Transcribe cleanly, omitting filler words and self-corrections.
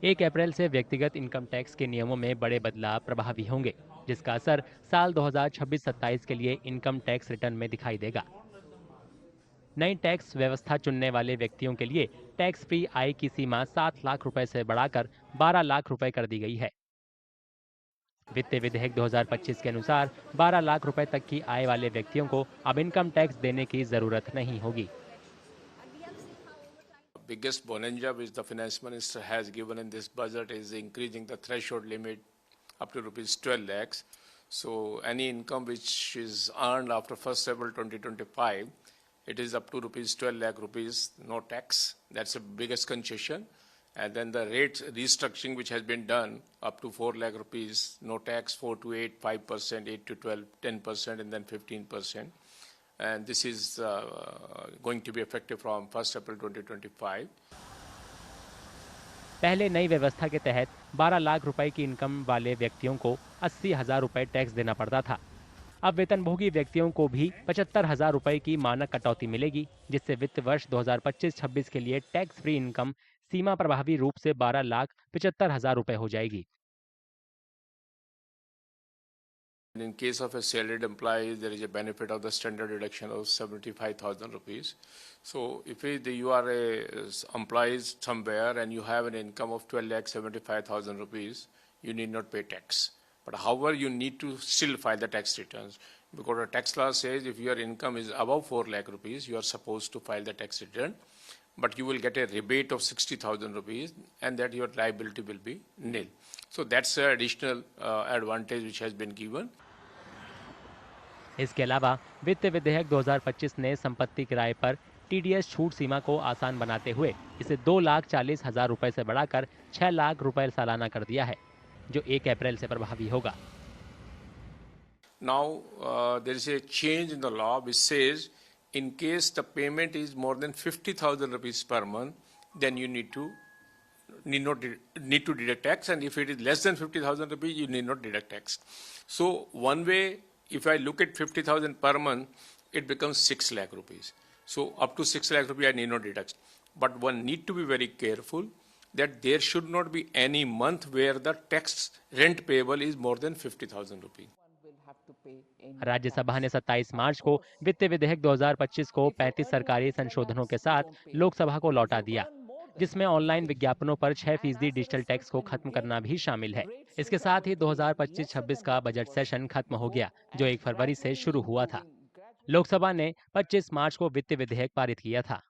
1 अप्रैल से व्यक्तिगत income tax के नियमों में बड़े बदलाव प्रभावी होंगे, जिसका असर साल 2026-27 के लिए इनकम टैक्स रिटर्न में दिखाई देगा। नई टैक्स व्यवस्था चुनने वाले व्यक्तियों के लिए टैक्स फ्री आय की सीमा 7 लाख रुपए से बढ़ाकर 12 लाख रुपए कर दी गई है। वित्त विधेयक 2025 के अनुसार 12 लाख रुपए तक की आय वाले व्यक्तियों को अब इनकम टैक्स देने की जरूरत नहीं होगी। Biggest bonanza which the finance minister has given in this budget is increasing the threshold limit up to rupees 12 lakhs. So any income which is earned after 1st April 2025, it is up to rupees 12 lakh rupees, no tax. That's the biggest concession. And then the rate restructuring which has been done up to 4 lakh rupees, no tax, 4 to 8, 5%, 8 to 12, 10%, and then 15%. And this is going to be effective from 1st April 2025. पहले नई व्यवस्था के तहत 12 लाख रुपए की income वाले व्यक्तियों को 80,000 रुपए टैक्स देना पड़ता था। अब वेतनभोगी व्यक्तियों को भी 75,000 रुपए की मानक कटौती मिलेगी, जिससे वित्त वर्ष 2025-26 के लिए टैक्स फ्री इनकम सीमा प्रभावी रूप से 12,75,000 रुपए हो जाएगी। In case of a salaried employee, there is a benefit of the standard deduction of 75,000 rupees. So if you are a employee somewhere and you have an income of 12,75,000 rupees, you need not pay tax. But however, you need to still file the tax returns, because the tax law says if your income is above 4 lakh rupees, you are supposed to file the tax return. But you will get a rebate of 60,000 rupees, and that your liability will be nil. So that's an additional advantage which has been given. इसके अलावा वित्त विधेयक 2025 ने संपत्ति किराए पर TDS छूट सीमा को आसान बनाते हुए इसे 2,40,000 रुपए से बढ़ाकर 6 लाख रुपए सालाना कर दिया है, जो 1 अप्रैल से प्रभावी होगा। Now there is a change in the law which says in case the payment is more than 50,000 rupees per month, then you need to deduct tax, and if it is less than 50,000 rupees, you need not deduct tax. So one way, if I look at 50,000 per month, it becomes 6 lakh rupees. So up to 6 lakh rupees, I need not deduct. But one need to be very careful that there should not be any month where the tax rent payable is more than 50,000 rupees. Rajya Sabha ने 27 मार्च को वित्त विधेयक 2025 को 35 सरकारी संशोधनों के साथ लोकसभा को लौटा दिया, जिसमें ऑनलाइन विज्ञापनों पर 6% डिजिटल टैक्स को खत्म करना भी शामिल है। इसके साथ ही 2025-26 का बजट सेशन खत्म हो गया, जो 1 फरवरी से शुरू हुआ था। लोकसभा ने 25 मार्च को वित्त विधेयक पारित किया था।